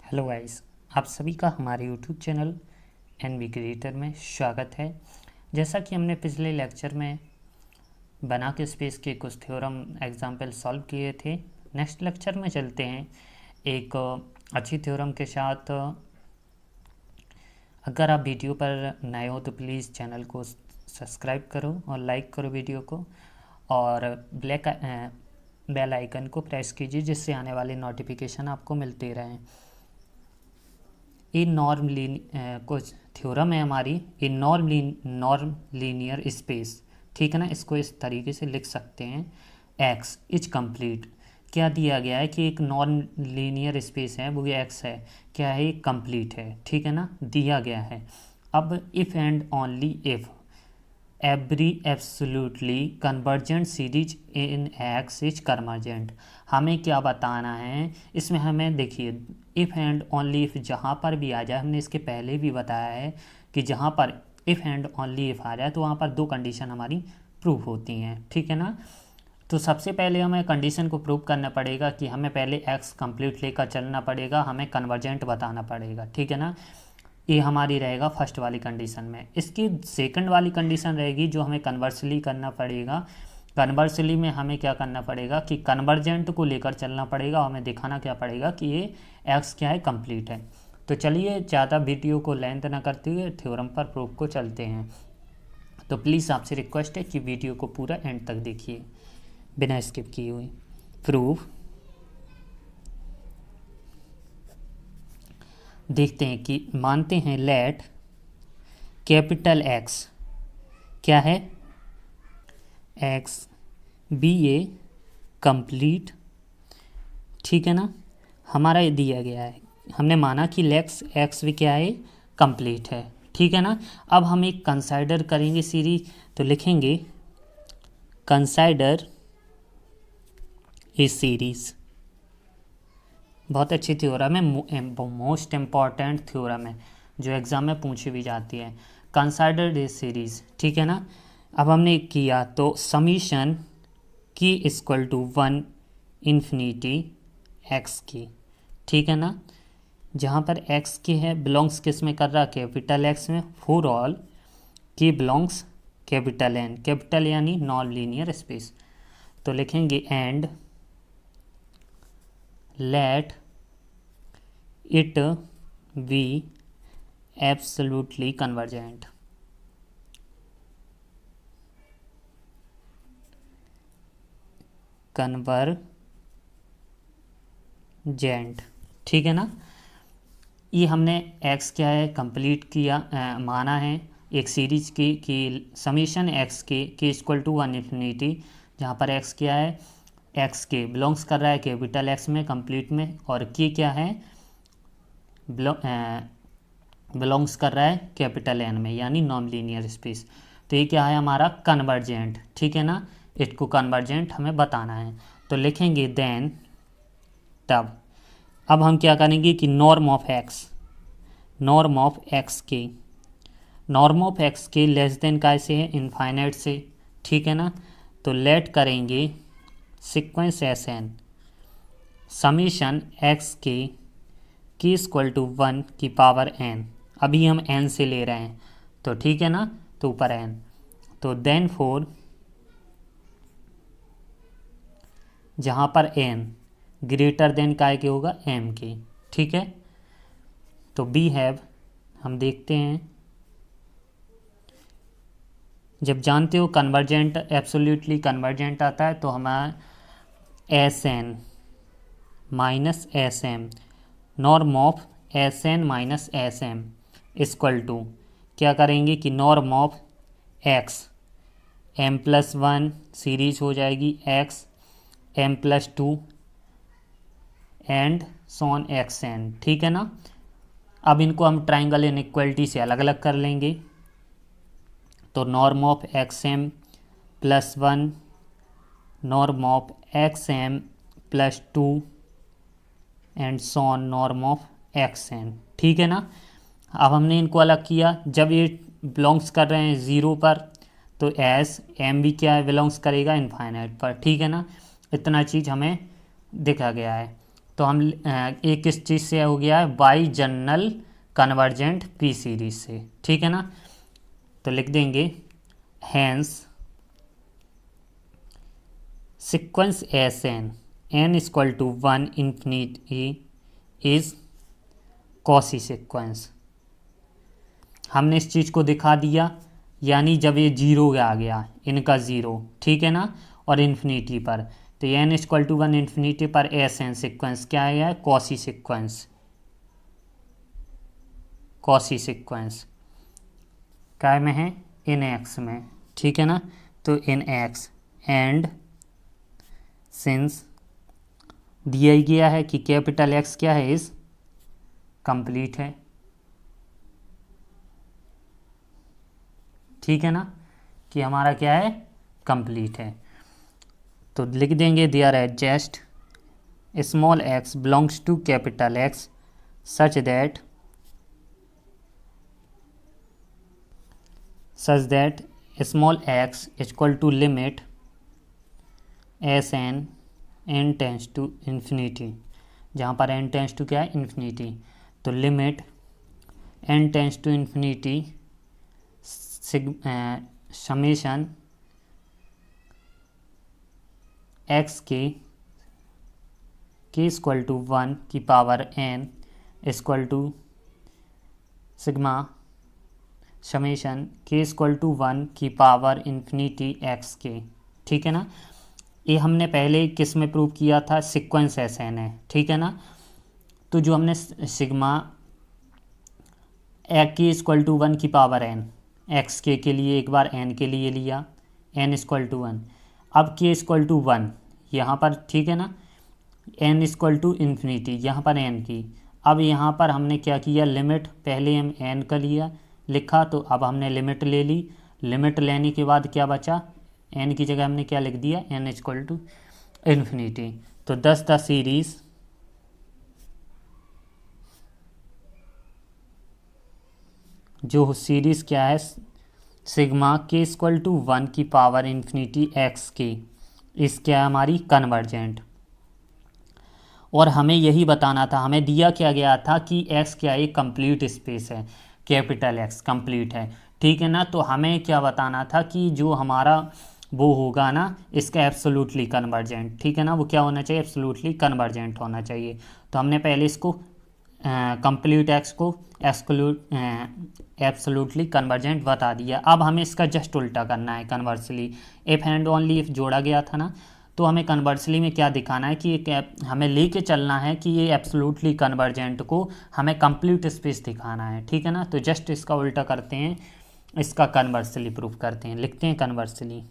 Hello guys, आप सभी का हमारे यूट्यूब चैनल एनवी क्रिएटर में स्वागत है। जैसा कि हमने पिछले लेक्चर में बना के स्पेस के कुछ थ्योरम एग्जाम्पल सॉल्व किए थे, नेक्स्ट लेक्चर में चलते हैं एक अच्छी थ्योरम के साथ। अगर आप वीडियो पर नए हो तो प्लीज़ चैनल को सब्सक्राइब करो और लाइक करो वीडियो को, और बेल आइकन को प्रेस कीजिए जिससे आने वाले नोटिफिकेशन आपको मिलते रहें। कुछ थ्योरम है हमारी इन नॉर्म लीनियर स्पेस, ठीक है ना। इसको इस तरीके से लिख सकते हैं, एक्स इज कंप्लीट। क्या दिया गया है कि एक नॉर्म लीनियर स्पेस है, वो एक्स है, क्या है, कंप्लीट है, ठीक है ना, दिया गया है। अब if and only if every absolutely convergent series in x is convergent. हमें क्या बताना है इसमें, हमें देखिए इफ़ एंड ओनली इफ़ जहाँ पर भी आ जाए, हमने इसके पहले भी बताया है कि जहाँ पर इफ़ एंड ओनली इफ़ आ जाए तो वहाँ पर दो कंडीशन हमारी प्रूव होती हैं, ठीक है ना। तो सबसे पहले हमें कंडीशन को प्रूव करना पड़ेगा कि हमें पहले एक्स कंप्लीट लेकर चलना पड़ेगा, हमें कन्वर्जेंट बताना पड़ेगा, ठीक है ना। ये हमारी रहेगा फर्स्ट वाली कंडीशन में। इसकी सेकंड वाली कंडीशन रहेगी जो हमें कन्वर्सली करना पड़ेगा। कन्वर्सली में हमें क्या करना पड़ेगा कि कन्वर्जेंट को लेकर चलना पड़ेगा, और हमें दिखाना क्या पड़ेगा कि ये एक्स क्या है, कंप्लीट है। तो चलिए ज़्यादा वीडियो को लेंथ ना करते हुए थ्योरम पर प्रूफ को चलते हैं। तो प्लीज़ आपसे रिक्वेस्ट है कि वीडियो को पूरा एंड तक देखिए बिना स्किप किए हुए। प्रूफ देखते हैं कि मानते हैं लेट कैपिटल एक्स क्या है, एक्स बी ए कंप्लीट, ठीक है ना। हमारा ये दिया गया है, हमने माना कि लेक्स एक्स भी क्या है, कंप्लीट है, ठीक है ना। अब हम एक कंसाइडर करेंगे सीरीज, तो लिखेंगे कंसाइडर ए सीरीज। बहुत अच्छी थ्योरम है, मोस्ट इम्पॉर्टेंट थ्योरम है जो एग्ज़ाम में पूछी भी जाती है। कंसाइडर ए सीरीज, ठीक है ना। अब हमने किया तो समीशन की इक्वल टू 1 इन्फिनिटी एक्स की, ठीक है ना। जहाँ पर एक्स की है बिलोंग्स किस में कर रहा, कैपिटल एक्स में, फॉर ऑल की बिलोंग्स कैपिटल एन, कैपिटल यानी नॉन लीनियर स्पेस। तो लिखेंगे and let it be absolutely convergent. Convergent, ठीक है ना। ये हमने एक्स क्या है, कंप्लीट किया, माना है एक सीरीज की कि समीशन एक्स के इक्वल टू 1 इन्फिनिटी, जहाँ पर एक्स क्या है, एक्स के बिलोंग्स कर रहा है कैपिटल एक्स में, कंप्लीट में, और की क्या है, बिलोंग्स कर रहा है कैपिटल एन में, यानी नॉन लीनियर स्पेस। तो ये क्या है हमारा कन्वर्जेंट, ठीक है ना। इसको कन्वर्जेंट हमें बताना है, तो लिखेंगे देन तब। अब हम क्या करेंगे कि norm of x, norm of x के, norm of x k less then कैसे है, इनफाइनाइट से, ठीक है ना। तो लेट करेंगे sequence S N summation X के की इक्वल टू 1 की पावर एन। अभी हम एन से ले रहे हैं तो ठीक है ना, तो ऊपर एन। तो देन फोर जहाँ पर एन ग्रेटर देन काय के होगा, एम के, ठीक है। तो बी हैव, हम देखते हैं, जब जानते हो कन्वर्जेंट एब्सोल्युटली कन्वर्जेंट आता है तो हमारा S N minus S M, norm of S N minus S M equal to क्या करेंगे कि norm of X M plus 1 series हो जाएगी X M plus 2 and so on X N, ठीक है ना। अब इनको हम ट्राइंगल इनइक्वालिटी से अलग अलग कर लेंगे, तो norm of X M plus 1 norm of X M plus 2 and so on norm of x N, ठीक है ना। अब हमने इनको अलग किया, जब ये बिलोंग्स कर रहे हैं ज़ीरो पर तो एस एम भी क्या है, बिलोंग्स करेगा इनफाइनाइट पर, ठीक है ना। इतना चीज़ हमें दिखा गया है। तो हम एक किस चीज़ से हो गया है, by general convergent P series से, ठीक है ना। तो लिख देंगे hence sequence S N equal to 1 infinity is Cauchy sequence. हमने इस चीज़ को दिखा दिया, यानी जब ये जीरो आ गया, इनका ज़ीरो, ठीक है ना, और इन्फिनिटी पर, तो ये एन इक्वल टू 1 इन्फिनिटी पर एस एन सिक्वेंस क्या है, कॉसी सीक्वेंस, कॉसी सीक्वेंस क्या में है, इन एक्स में, ठीक है ना। तो इन एक्स एंड सिंस दिया ही गया है कि कैपिटल एक्स क्या है, इज कंप्लीट है, ठीक है ना, कि हमारा क्या है, कंप्लीट है। तो लिख देंगे there exists small X belongs to capital X such that small X equal to limit S N tends to infinity, जहाँ पर एन टेंस टू क्या है, इन्फिनिटी। तो limit N tends to infinity summation X के equal to 1 की power N equal to sigma summation के equal to 1 की power infinity x के, ठीक है ना। ये हमने पहले किस में प्रूव किया था, सीक्वेंस एस एन है, ठीक है ना। तो जो हमने सिग्मा के इक्वल टू 1 की पावर एन एक्स के लिए एक बार एन के लिए लिया, एन इक्वल टू 1, अब के इक्वल टू 1 यहाँ पर, ठीक है ना, एन इक्वल टू इन्फिनिटी यहाँ पर एन की। अब यहाँ पर हमने क्या किया, लिमिट, पहले हम एन का लिया लिखा, तो अब हमने लिमिट ले ली, लिमिट लेने के बाद क्या बचा, एन की जगह हमने क्या लिख दिया, एन इक्वल टू इन्फिनिटी। तो द सीरीज जो सीरीज क्या है, सिग्मा के इक्वल टू 1 की पावर इन्फिनिटी एक्स के, इस क्या है हमारी कन्वर्जेंट। और हमें यही बताना था, हमें दिया क्या गया था कि एक्स क्या है, कंप्लीट स्पेस है, कैपिटल एक्स कंप्लीट है, ठीक है ना। तो हमें क्या बताना था कि जो हमारा वो होगा ना, इसका एब्सोल्युटली कन्वर्जेंट, ठीक है ना, वो क्या होना चाहिए, एब्सोल्युटली कन्वर्जेंट होना चाहिए। तो हमने पहले इसको कंप्लीट एक्स को एब्सोल्युटली कन्वर्जेंट बता दिया। अब हमें इसका जस्ट उल्टा करना है, conversely if and only if जोड़ा गया था ना, तो हमें कन्वर्सली में क्या दिखाना है कि हमें लेके चलना है कि ये एब्सोल्युटली कन्वर्जेंट को हमें कंप्लीट स्पेस दिखाना है, ठीक है ना। तो जस्ट इसका उल्टा करते हैं, इसका कन्वर्सली प्रूफ करते हैं, लिखते हैं कन्वर्सली।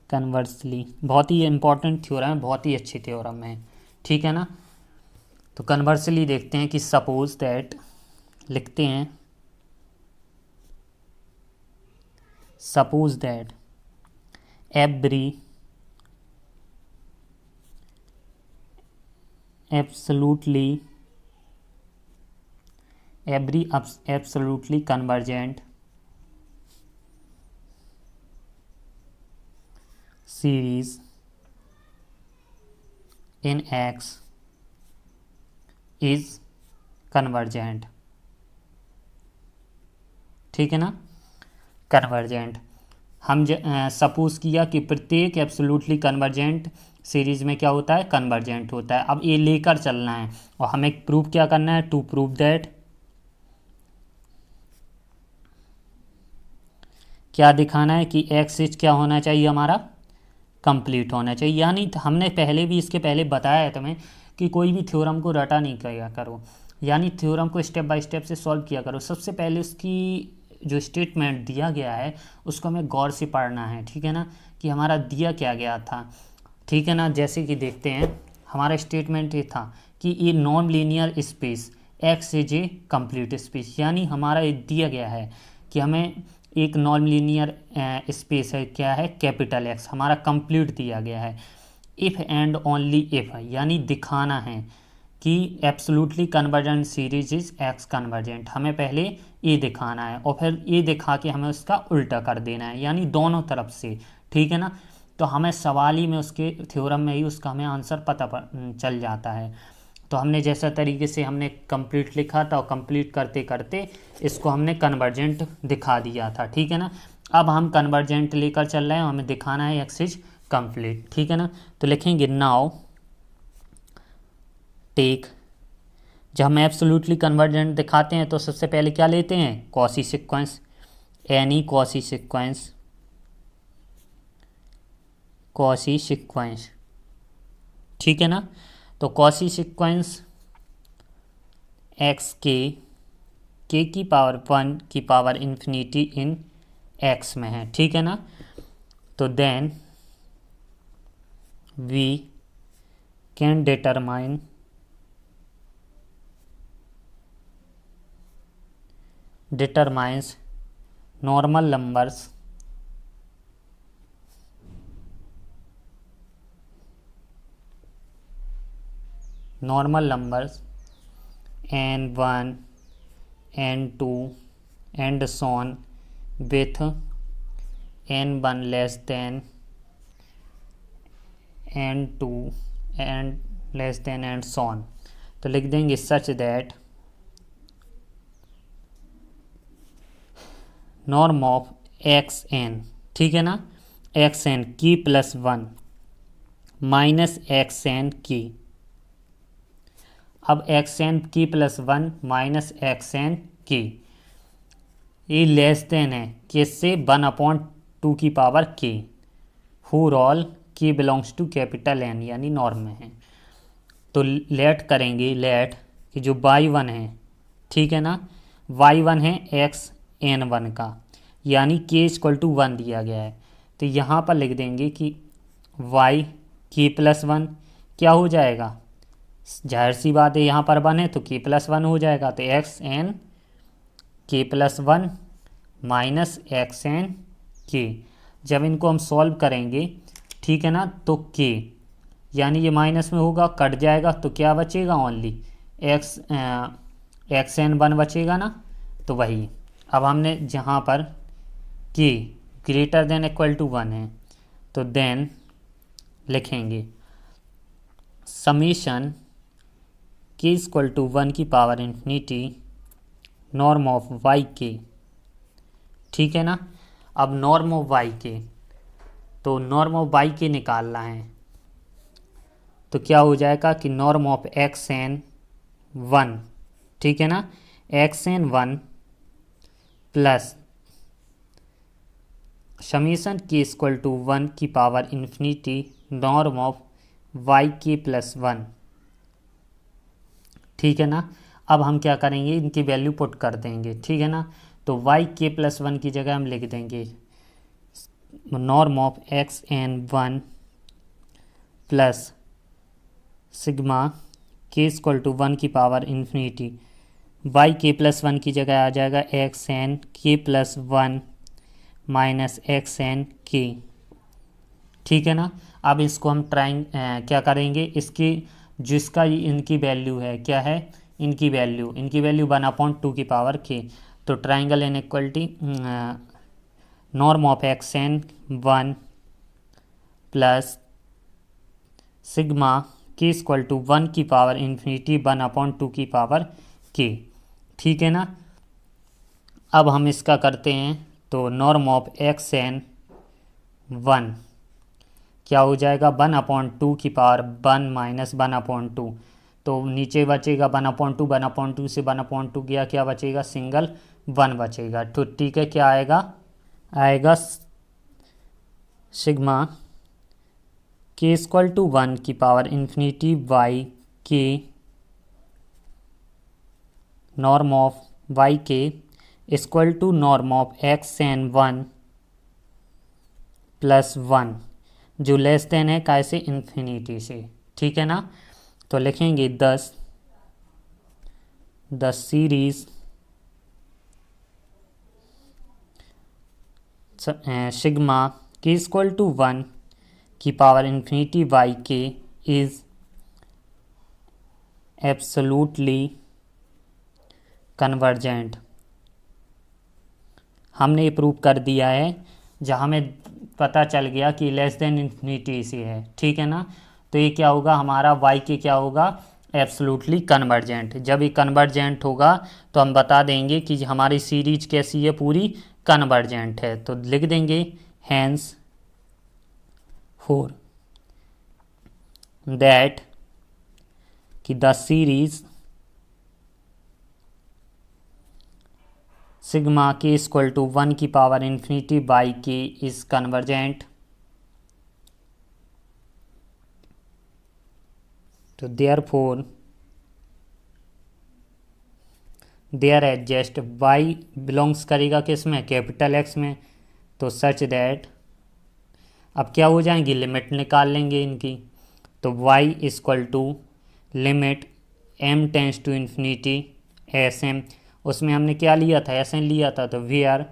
कन्वर्सली बहुत ही इंपॉर्टेंट थ्योरम है, बहुत ही अच्छी थ्योरम है, ठीक है ना। तो कन्वर्सली देखते हैं कि सपोज दैट, लिखते हैं suppose that every absolutely convergent series in X is convergent, ठीक है ना, कन्वर्जेंट। हम सपोज किया कि प्रत्येक एब्सोल्युटली कन्वर्जेंट सीरीज में क्या होता है, कन्वर्जेंट होता है। अब ये लेकर चलना है और हमें प्रूव क्या करना है, टू प्रूव दैट क्या दिखाना है कि एक्स इज क्या होना चाहिए, हमारा कंप्लीट होना चाहिए। यानी हमने पहले भी इसके पहले बताया है तुम्हें कि कोई भी थ्योरम को रटा नहीं किया करो, यानी थ्योरम को स्टेप बाय स्टेप से सॉल्व किया करो। सबसे पहले उसकी जो स्टेटमेंट दिया गया है उसको हमें गौर से पढ़ना है, ठीक है ना, कि हमारा दिया क्या गया था, ठीक है ना। जैसे कि देखते हैं हमारा स्टेटमेंट ये था कि ये non linear space x is a complete space, यानी हमारा ये दिया गया है कि हमें एक नॉन लीनियर स्पेस है, क्या है, कैपिटल एक्स, हमारा कंप्लीट दिया गया है। इफ़ एंड ओनली इफ़, यानी दिखाना है कि absolutely convergent series is x convergent, हमें पहले ये दिखाना है और फिर ये दिखा के हमें उसका उल्टा कर देना है, यानी दोनों तरफ से, ठीक है ना। तो हमें सवाल ही में उसके थ्योरम में ही उसका हमें आंसर पता चल जाता है। तो हमने जैसा तरीके से हमने कंप्लीट लिखा था और कंप्लीट करते करते इसको हमने कन्वर्जेंट दिखा दिया था, ठीक है ना। अब हम कन्वर्जेंट लेकर चल रहे हैं, हमें दिखाना है एक्सिस कंप्लीट, ठीक है ना। तो लिखेंगे नाउ टेक, जब हम एब्सोल्युटली कन्वर्जेंट दिखाते हैं तो सबसे पहले क्या लेते हैं, Cauchy sequence, any Cauchy sequence, ठीक है ना। तो कॉची सीक्वेंस एक्स के की पावर 1 की पावर इन्फिनिटी इन एक्स में है, ठीक है ना। तो then we can determine determines normal numbers n1 n2 and so on with n1 less than n2 and less than and so on। तो लिख देंगे such that norm of x N, ठीक है ना, एक्स एन की plus 1 minus x N की। अब X N की प्लस 1 माइनस एक्स एन की ये लेस देन है किससे, 1/2 की पावर के, फॉर ऑल के बिलोंग्स टू कैपिटल एन, यानी नॉर्म में है। तो लेट करेंगे, लेट कि जो y1 है, ठीक है ना, y1 है एक्स एन 1 का, यानी k = 1 दिया गया है। तो यहाँ पर लिख देंगे कि y k + 1 क्या हो जाएगा, जाहिर सी बात है यहाँ पर 1 है तो k + 1 हो जाएगा। तो x n k + 1 minus x n k, जब इनको हम सॉल्व करेंगे, ठीक है ना, तो k यानी ये माइनस में होगा, कट जाएगा, तो क्या बचेगा, ओनली एक्स एन 1 बचेगा ना। तो वही अब हमने जहाँ पर k greater than equal to 1 है, तो देन लिखेंगे समीशन k = 1 की power infinity norm of y k, ठीक है ना। अब नॉर्म ऑफ वाई के, तो नॉर्म ऑफ वाई के निकालना है, तो क्या हो जाएगा कि नॉर्म ऑफ एक्स एन 1, ठीक है ना, x n 1 plus summation k = 1 की power infinity norm of y k plus 1, ठीक है ना। अब हम क्या करेंगे, इनकी वैल्यू पुट कर देंगे, ठीक है ना। तो वाई के प्लस 1 की जगह हम लिख देंगे norm of x n 1 plus sigma k = 1 की power infinity, y k plus 1 की जगह आ जाएगा x n k plus 1 minus x n k, ठीक है ना। अब इसको हम क्या करेंगे, इसकी जिसका इनकी वैल्यू है, क्या है इनकी वैल्यू 1/2 की पावर k। तो triangle inequality norm of x n 1 plus sigma k = 1 की पावर इन्फिनिटी 1/2 की पावर k, ठीक है ना। अब हम इसका करते हैं, तो नॉर्म ऑफ एक्स एन 1 क्या हो जाएगा, 1/2 की पावर 1 माइनस 1/2, तो नीचे बचेगा 1/2, 1/2 से 1/2 गया, क्या बचेगा, सिंगल 1 बचेगा। तो ठीक है, क्या आएगा सिग्मा k = 1 की power infinity y k norm of y k equal to norm of x n 1 plus 1, जो लेस देन है कैसे, इन्फिनिटी से, ठीक है ना। तो लिखेंगे 10 सीरीज सिग्मा k = 1 की पावर इन्फिनिटी वाई के इज एब्सोल्यूटली कन्वर्जेंट। हमने ये प्रूव कर दिया है, जहाँ में पता चल गया कि लेस देन इन्फिनिटी से है, ठीक है ना। तो ये क्या होगा हमारा y के क्या होगा एब्सोल्युटली कन्वर्जेंट। जब ये कन्वर्जेंट होगा तो हम बता देंगे कि हमारी सीरीज कैसी है, पूरी कन्वर्जेंट है। तो लिख देंगे हैंस फोर दैट कि the series sigma k equal to 1 की power infinity by k is convergent. तो therefore there exists y belongs करेगा किस में, कैपिटल X में। तो सच दैट अब क्या हो जाएंगी, लिमिट निकाल लेंगे इनकी। तो y equal to limit m tends to infinity s m, उसमें हमने क्या लिया था, एस एन लिया था। तो where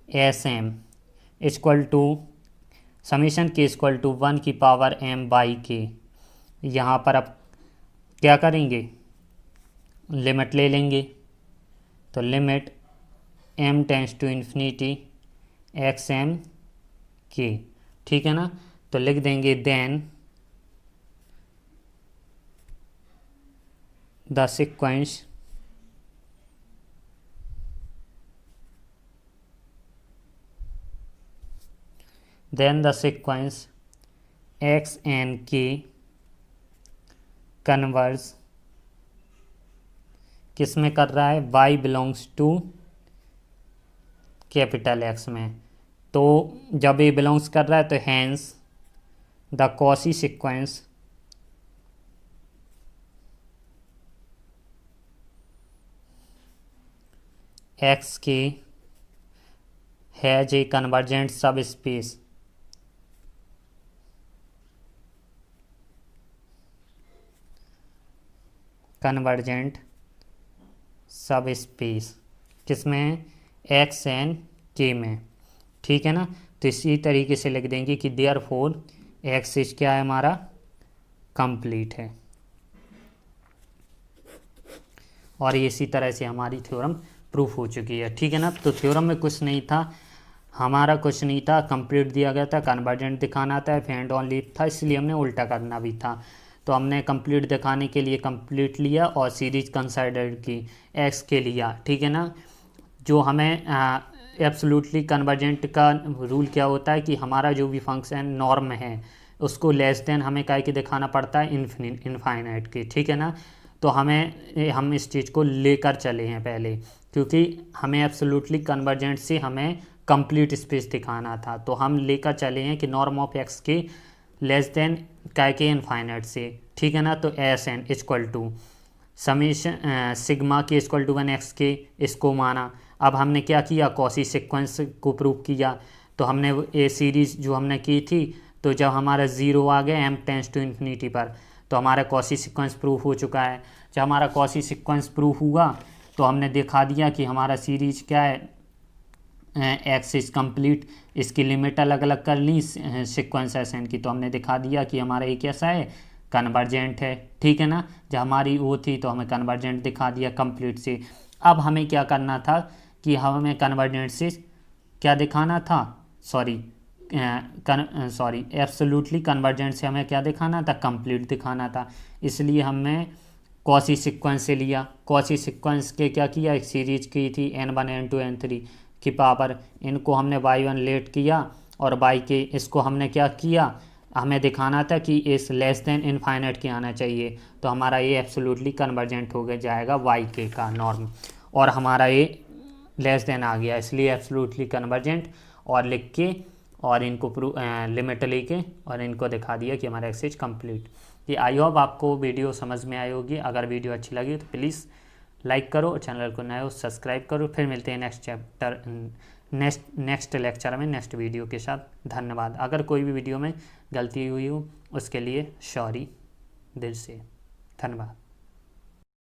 s M equal to summation k equal to 1 की पावर m बाई के। यहाँ पर अब क्या करेंगे, लिमिट ले लेंगे। तो limit m tends to infinity x m k, ठीक है ना। तो लिख देंगे then the sequence x n k converges किस में कर रहा है, y belongs to capital X में। तो जब ये बिलोंग्स कर रहा है तो hence the Cauchy sequence x k has a convergent subspace. Convergent subspace किस में, एक्स एन के में, ठीक है ना। तो इसी तरीके से लिख देंगे कि देयरफॉर एक्स इज क्या है हमारा कंप्लीट है। और इसी तरह से हमारी थ्योरम प्रूफ हो चुकी है, ठीक है ना। तो थ्योरम में कुछ नहीं था, हमारा कुछ नहीं था, कंप्लीट दिया गया था, कन्वर्जेंट दिखाना था, इफ एंड ओनली था, इसलिए हमने उल्टा करना भी था। तो हमने कंप्लीट दिखाने के लिए कंप्लीट लिया और सीरीज कंसाइडर की एक्स के लिया, ठीक है ना। जो हमें एब्सोल्युटली कन्वर्जेंट का रूल क्या होता है कि हमारा जो भी फंक्शन नॉर्म है उसको लेस देन हमें क्या के दिखाना पड़ता है, इनफाइनाइट के, ठीक है ना। तो हम इस चीज़ को लेकर चले हैं पहले, क्योंकि हमें एब्सोल्युटली कन्वर्जेंट से हमें कंप्लीट स्पेस दिखाना था। तो हम लेकर चले हैं कि norm of x k less than क्या के इनफाइनाइट से, ठीक है ना। तो s N equal to summation sigma k equal to 1 x k, इसको माना। अब हमने क्या किया, कॉसी सीक्वेंस को प्रूव किया। तो हमने ये सीरीज जो हमने की थी, तो जब हमारा 0 आ गया m टेंस टू इन्फिनिटी पर, तो हमारा कॉसी सीक्वेंस प्रूफ हो चुका है। जब हमारा कॉसी सीक्वेंस प्रूफ हुआ तो हमने दिखा दिया कि हमारा सीरीज क्या है, एक्स इज कंप्लीट। इसकी लिमिट अलग अलग कर ली सीक्वेंस एस एन की, तो हमने दिखा दिया कि हमारा ये कैसा है, कन्वर्जेंट है, ठीक है ना। जब हमारी वो थी तो हमें कन्वर्जेंट दिखा दिया कंप्लीट से। अब हमें क्या करना था कि हमें कन्वर्जेंट से क्या दिखाना था, एब्सोल्युटली कन्वर्जेंट से हमें क्या दिखाना था, कंप्लीट दिखाना था। इसलिए हमने कॉसी सीक्वेंस से लिया। कॉसी सीक्वेंस के क्या किया, एक सीरीज की थी n1 n2 n3 की पावर, इनको हमने y1 लेट किया और y के इसको हमने क्या किया, हमें दिखाना था कि इस लेस देन इनफाइनाइट के आना चाहिए। तो हमारा ये एब्सोल्युटली कन्वर्जेंट हो गया जाएगा y के का नॉर्म, और हमारा ये लेस देन आ गया, इसलिए एब्सोल्युटली कन्वर्जेंट और लिख के और इनको लिमिट लेके और इनको दिखा दिया कि हमारा एक्सरसाइज कंप्लीट। ये आई होप आपको वीडियो समझ में आई होगी। अगर वीडियो अच्छी लगी तो प्लीज़ लाइक करो और चैनल को नए हो सब्सक्राइब करो। फिर मिलते हैं नेक्स्ट लेक्चर में नेक्स्ट वीडियो के साथ। धन्यवाद। अगर कोई भी वीडियो में गलती हुई हो उसके लिए सॉरी दिल से, धन्यवाद।